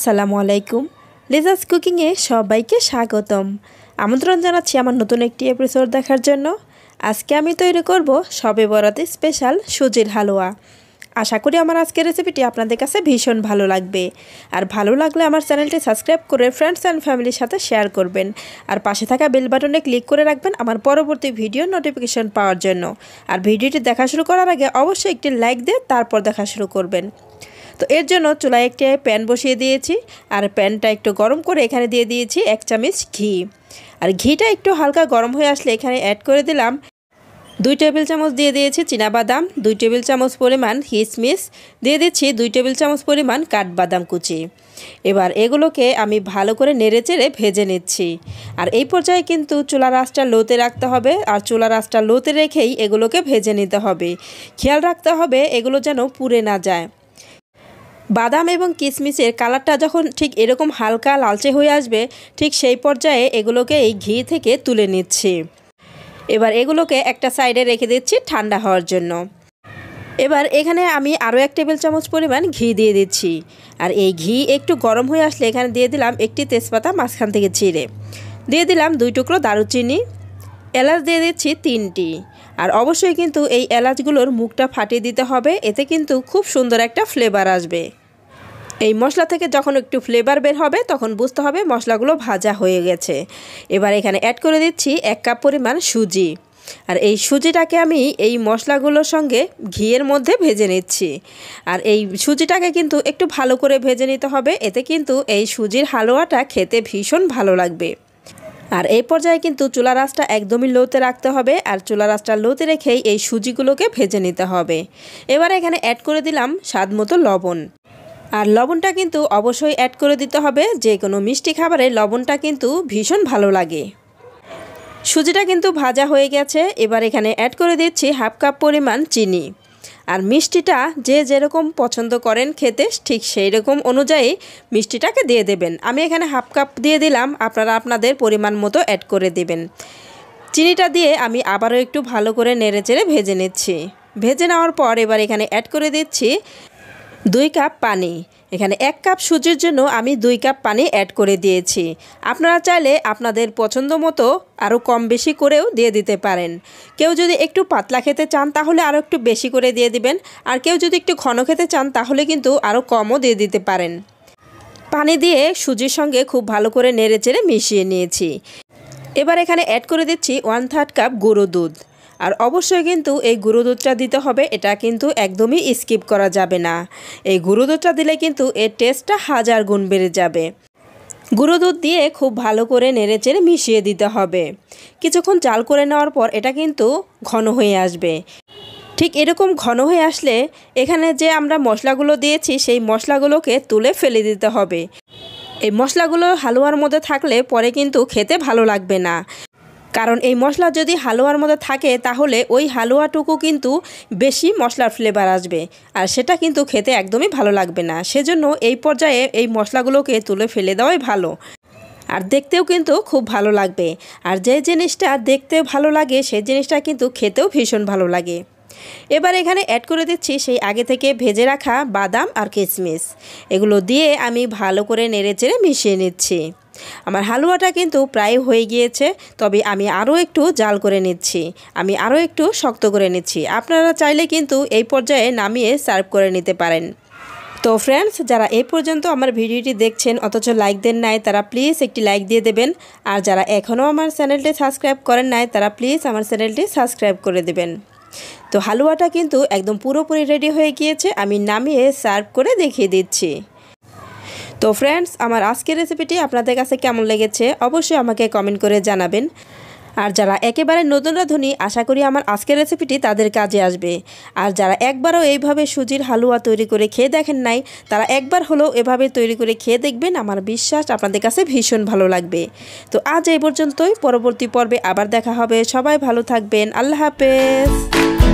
আসসালামু আলাইকুম। লিজাস কুকিংয়ে সবাইকে স্বাগতম। আমন্ত্রণ জানাচ্ছি আমার নতুন একটি এপিসোড দেখার জন্য। আজকে আমি তৈরি করব শবে বরাতে স্পেশাল সুজির হালুয়া। আশা করি আমার আজকের রেসিপিটি আপনাদের কাছে ভীষণ ভালো লাগবে। আর ভালো লাগলে আমার চ্যানেলটি সাবস্ক্রাইব করে ফ্রেন্ডস অ্যান্ড ফ্যামিলির সাথে শেয়ার করবেন। আর পাশে থাকা বেল বাটনে ক্লিক করে রাখবেন আমার পরবর্তী ভিডিও নোটিফিকেশন পাওয়ার জন্য। আর ভিডিওটি দেখা শুরু করার আগে অবশ্যই একটি লাইক দিয়ে তারপর দেখা শুরু করবেন। তো এর জন্য চুলায় একটি প্যান বসিয়ে দিয়েছি। আর প্যানটা একটু গরম করে এখানে দিয়ে দিয়েছি 1 চামচ ঘি। আর ঘিটা একটু হালকা গরম হয়ে আসলে এখানে অ্যাড করে দিলাম 2 টেবিল চামচ দিয়ে দিয়েছি চীনাবাদাম, 2 টেবিল চামচ পরিমাণ কিশমিশ, দিয়ে দিচ্ছি 2 টেবিল চামচ পরিমাণ কাঠবাদাম কুচি। এবার এগুলোকে আমি ভালো করে নেড়েচেড়ে ভেজে নিচ্ছি। আর এই পর্যায়ে কিন্তু চুলার আঁচটা লোতে রাখতে হবে। আর চুলার আঁচটা লোতে রেখেই এগুলোকে ভেজে নিতে হবে। খেয়াল রাখতে হবে এগুলো যেন পুড়ে না যায়। বাদাম এবং কিশমিশের কালারটা যখন ঠিক এরকম হালকা লালচে হয়ে আসবে, ঠিক সেই পর্যায়ে এগুলোকে এই ঘি থেকে তুলে নিচ্ছি। এবার এগুলোকে একটা সাইডে রেখে দিচ্ছি ঠান্ডা হওয়ার জন্য। এবার এখানে আমি আরও 1 টেবিল চামচ পরিমাণ ঘি দিয়ে দিচ্ছি। আর এই ঘি একটু গরম হয়ে আসলে এখানে দিয়ে দিলাম একটি তেজপাতা মাঝখান থেকে ছিঁড়ে, দিয়ে দিলাম 2 টুকরো দারুচিনি, এলাচ দিয়ে দিচ্ছি 3টি। আর অবশ্যই কিন্তু এই এলাচগুলোর মুখটা ফাটিয়ে দিতে হবে, এতে কিন্তু খুব সুন্দর একটা ফ্লেভার আসবে। এই মশলা থেকে যখন একটু ফ্লেভার বের হবে তখন বুঝতে হবে মশলাগুলো ভাজা হয়ে গেছে। এবার এখানে অ্যাড করে দিচ্ছি 1 কাপ পরিমাণ সুজি। আর এই সুজিটাকে আমি এই মশলাগুলোর সঙ্গে ঘিয়ের মধ্যে ভেজে নিচ্ছি। আর এই সুজিটাকে কিন্তু একটু ভালো করে ভেজে নিতে হবে, এতে কিন্তু এই সুজির হালুয়াটা খেতে ভীষণ ভালো লাগবে। আর এই পর্যায়ে কিন্তু চুলার আঁচটা একদমই লোতে রাখতে হবে। আর চুলার আঁচটা লোতে রেখেই এই সুজিগুলোকে ভেজে নিতে হবে। এবার এখানে অ্যাড করে দিলাম স্বাদ মতো লবণ। আর লবণটা কিন্তু অবশ্যই অ্যাড করে দিতে হবে, যে কোনো মিষ্টি খাবারে লবণটা কিন্তু ভীষণ ভালো লাগে। সুজিটা কিন্তু ভাজা হয়ে গেছে। এবার এখানে অ্যাড করে দিচ্ছি 1/2 কাপ পরিমাণ চিনি। আর মিষ্টিটা যে যেরকম পছন্দ করেন খেতে, ঠিক সেই রকম অনুযায়ী মিষ্টিটাকে দিয়ে দেবেন। আমি এখানে 1/2 কাপ দিয়ে দিলাম, আপনারা আপনাদের পরিমাণ মতো অ্যাড করে দেবেন। চিনিটা দিয়ে আমি আবারও একটু ভালো করে নেড়েচেড়ে ভেজে নিচ্ছি। ভেজে নেওয়ার পর এবার এখানে অ্যাড করে দিচ্ছি 2 কাপ পানি। এখানে 1 কাপ সুজির জন্য আমি 2 কাপ পানি অ্যাড করে দিয়েছি। আপনারা চাইলে আপনাদের পছন্দ মতো আরও কম বেশি করেও দিয়ে দিতে পারেন। কেউ যদি একটু পাতলা খেতে চান তাহলে আরও একটু বেশি করে দিয়ে দিবেন। আর কেউ যদি একটু ঘন খেতে চান তাহলে কিন্তু আরও কমও দিয়ে দিতে পারেন। পানি দিয়ে সুজির সঙ্গে খুব ভালো করে নেড়েচেড়ে মিশিয়ে নিয়েছি। এবার এখানে অ্যাড করে দিচ্ছি 1/3 কাপ গুঁড়ো দুধ। আর অবশ্যই কিন্তু এই গুঁড়ো দুধটা দিতে হবে, এটা কিন্তু একদমই স্কিপ করা যাবে না। এই গুঁড়ো দুধটা দিলে কিন্তু এর টেস্টটা 1000 গুণ বেড়ে যাবে। গুঁড়ো দুধ দিয়ে খুব ভালো করে নেড়েচেড়ে মিশিয়ে দিতে হবে। কিছুক্ষণ জাল করে নেওয়ার পর এটা কিন্তু ঘন হয়ে আসবে। ঠিক এরকম ঘন হয়ে আসলে এখানে যে আমরা মশলাগুলো দিয়েছি সেই মশলাগুলোকে তুলে ফেলে দিতে হবে। এই মশলাগুলো হালুয়ার মধ্যে থাকলে পরে কিন্তু খেতে ভালো লাগবে না। কারণ এই মশলা যদি হালুয়ার মধ্যে থাকে তাহলে ওই হালুয়াটুকু কিন্তু বেশি মশলার ফ্লেভার আসবে, আর সেটা কিন্তু খেতে একদমই ভালো লাগবে না। সেজন্য এই পর্যায়ে এই মশলাগুলোকে তুলে ফেলে দেওয়াই ভালো। আর দেখতেও কিন্তু খুব ভালো লাগবে। আর যে জিনিসটা দেখতে ভালো লাগে সেই জিনিসটা কিন্তু খেতেও ভীষণ ভালো লাগে। এবার এখানে অ্যাড করে দিচ্ছি সেই আগে থেকে ভেজে রাখা বাদাম আর কিশমিশ। এগুলো দিয়ে আমি ভালো করে নেড়েচেড়ে মিশিয়ে নিচ্ছি। আমার হালুয়াটা কিন্তু প্রায় হয়ে গিয়েছে, তবে আমি আরও একটু জাল করে নিচ্ছি, আমি আরও একটু শক্ত করে নিচ্ছি। আপনারা চাইলে কিন্তু এই পর্যায়ে নামিয়ে সার্ভ করে নিতে পারেন। তো ফ্রেন্ডস, যারা এই পর্যন্ত আমার ভিডিওটি দেখছেন অথচ লাইক দেন নাই, তারা প্লিজ একটি লাইক দিয়ে দেবেন। আর যারা এখনও আমার চ্যানেলটি সাবস্ক্রাইব করেন নাই তারা প্লিজ আমার চ্যানেলটি সাবস্ক্রাইব করে দেবেন। তো হালুয়াটা কিন্তু একদম পুরোপুরি রেডি হয়ে গিয়েছে, আমি নামিয়ে সার্ভ করে দেখিয়ে দিচ্ছি। তো ফ্রেন্ডস, আমার আজকের রেসিপিটি আপনাদের কাছে কেমন লেগেছে অবশ্যই আমাকে কমেন্ট করে জানাবেন। আর যারা একেবারে নতুন রাঁধুনি, আশা করি আমার আজকের রেসিপিটি তাদের কাজে আসবে। আর যারা একবারও এইভাবে সুজির হালুয়া তৈরি করে খেয়ে দেখেন নাই, তারা একবার হলেও এভাবে তৈরি করে খেয়ে দেখবেন। আমার বিশ্বাস আপনাদের কাছে ভীষণ ভালো লাগবে। তো আজ এই পর্যন্তই, পরবর্তী পর্বে আবার দেখা হবে। সবাই ভালো থাকবেন। আল্লাহ হাফেজ।